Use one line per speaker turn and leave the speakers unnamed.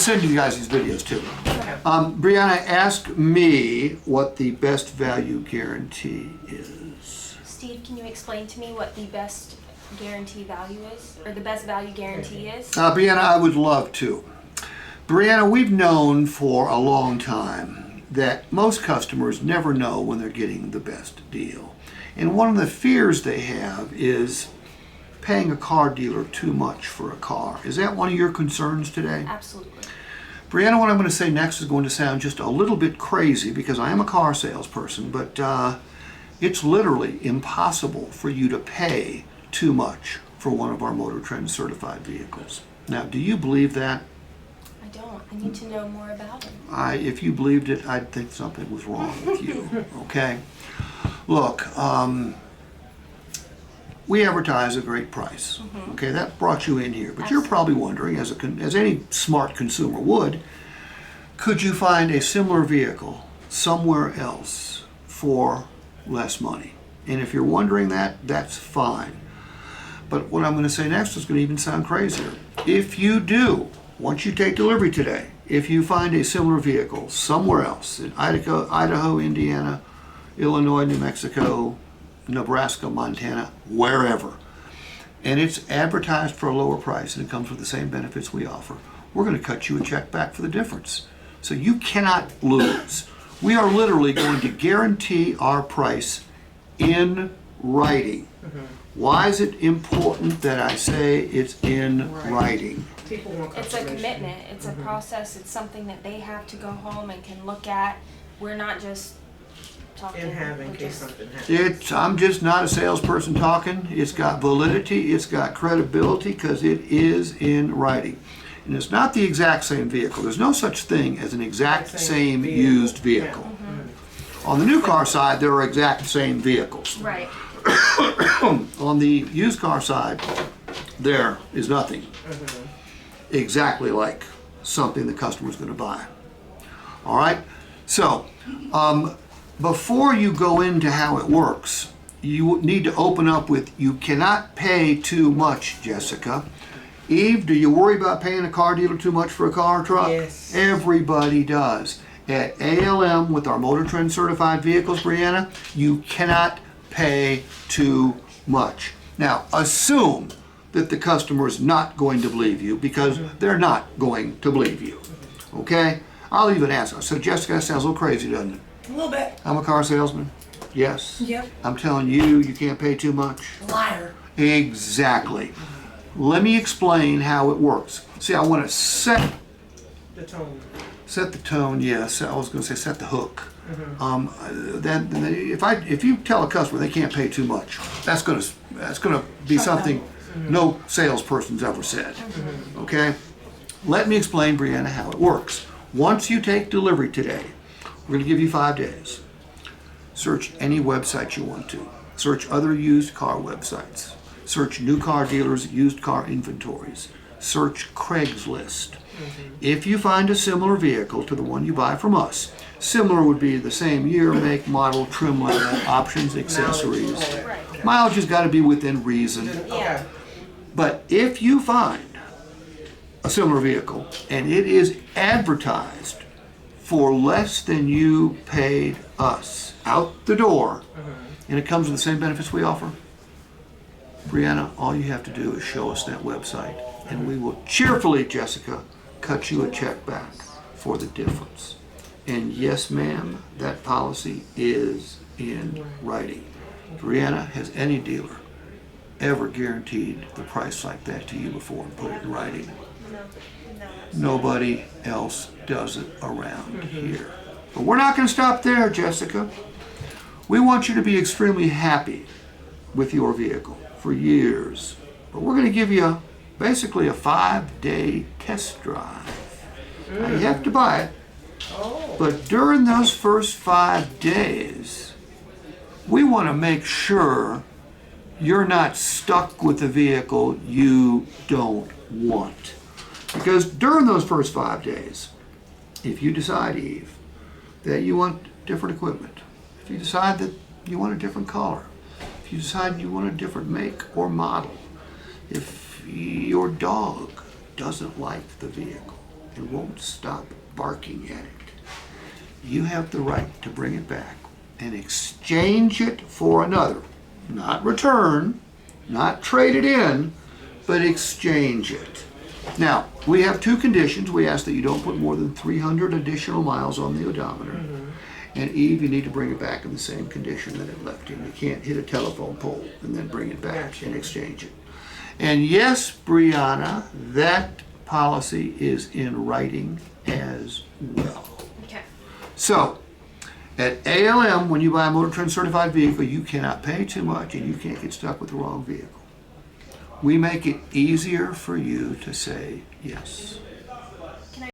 send you guys these videos too.
Okay.
Brianna, ask me what the best value guarantee is.
Steve, can you explain to me what the best guarantee value is, or the best value guarantee is?
Brianna, I would love to. Brianna, we've known for a long time that most customers never know when they're getting the best deal. And one of the fears they have is paying a car dealer too much for a car. Is that one of your concerns today?
Absolutely.
Brianna, what I'm going to say next is going to sound just a little bit crazy because I am a car salesperson, but it's literally impossible for you to pay too much for one of our MotorTrend certified vehicles. Now, do you believe that?
I don't. I need to know more about it.
If you believed it, I'd think something was wrong with you, okay? Look, we advertise a great price, okay? That brought you in here, but you're probably wondering, as any smart consumer would, could you find a similar vehicle somewhere else for less money? And if you're wondering that, that's fine. But what I'm going to say next is going to even sound crazier. If you do, once you take delivery today, if you find a similar vehicle somewhere else in Idaho, Indiana, Illinois, New Mexico, Nebraska, Montana, wherever, and it's advertised for a lower price and it comes with the same benefits we offer, we're going to cut you a check back for the difference. So you cannot lose. We are literally going to guarantee our price in writing. Why is it important that I say it's in writing?
People want
It's a
confirmation.
commitment. It's a process. It's something that they have to go home and can look at. We're not just talking.
In have in
we're
case
just-
something happens.
I'm just not a salesperson talking. It's got validity, it's got credibility, because it is in writing. And it's not the exact same vehicle. There's no such thing as an exact same
vehicle.
used vehicle. On the new car side, there are exact same vehicles.
Right.
On the used car side, there is nothing exactly like something the customer's going to buy. All right? So, before you go into how it works, you need to open up with, you cannot pay too much, Jessica. Eve, do you worry about paying a car dealer too much for a car or truck?
Yes.
Everybody does. At ALM, with our MotorTrend certified vehicles, Brianna, you cannot pay too much. Now, assume that the customer is not going to believe you, because they're not going to believe you. Okay? I'll even ask. So, Jessica, that sounds a little crazy, doesn't it?
A little bit.
I'm a car salesman. Yes.
Yep.
I'm telling you, you can't pay too much.
Liar.
Exactly. Let me explain how it works. See, I want to set
The tone.
the tone. Yes, I was going to say set the hook. Then if you tell a customer they can't pay too much, that's going to be something no salesperson's ever said. Okay. Let me explain, Brianna, how it works. Once you take delivery today, we're going to give you 5 days. Search any website you want to. Search other used car websites. Search new car dealers' used car inventories. Search Craigslist. If you find a similar vehicle to the one you buy from us, similar would be the same year, make, model, trim level, options, accessories.
Right.
Mileage has got to be within reason.
Okay.
But if you find a similar vehicle and it is advertised for less than you paid us out the door, and it comes with the same benefits we offer, Brianna, all you have to do is show us that website, and we will cheerfully, Jessica, cut you a check back for the difference. And yes, ma'am, that policy is in writing. Brianna, has any dealer ever guaranteed the price like that to you before and put it in writing? Nobody else does it around here. But we're not going to stop there, Jessica. We want you to be extremely happy with your vehicle for years. But we're going to give you basically a 5-day test drive. Now, you have to buy it. But during those first 5 days, we want to make sure you're not stuck with a vehicle you don't want. Because during those first 5 days, if you decide, Eve, that you want different equipment, if you decide that you want a different color, if you decide you want a different make or model, if your dog doesn't like the vehicle, and won't stop barking at it, you have the right to bring it back and exchange it for another. Not return, not trade it in, but exchange it. Now, we have two conditions. We ask that you don't put more than 300 additional miles on the odometer. And Eve, you need to bring it back in the same condition that it left in. You can't hit a telephone pole and then bring it back and exchange it. And yes, Brianna, that policy is in writing as well.
Okay.
So, at ALM, when you buy a MotorTrend certified vehicle, you cannot pay too much and you can't get stuck with the wrong vehicle. We make it easier for you to say yes.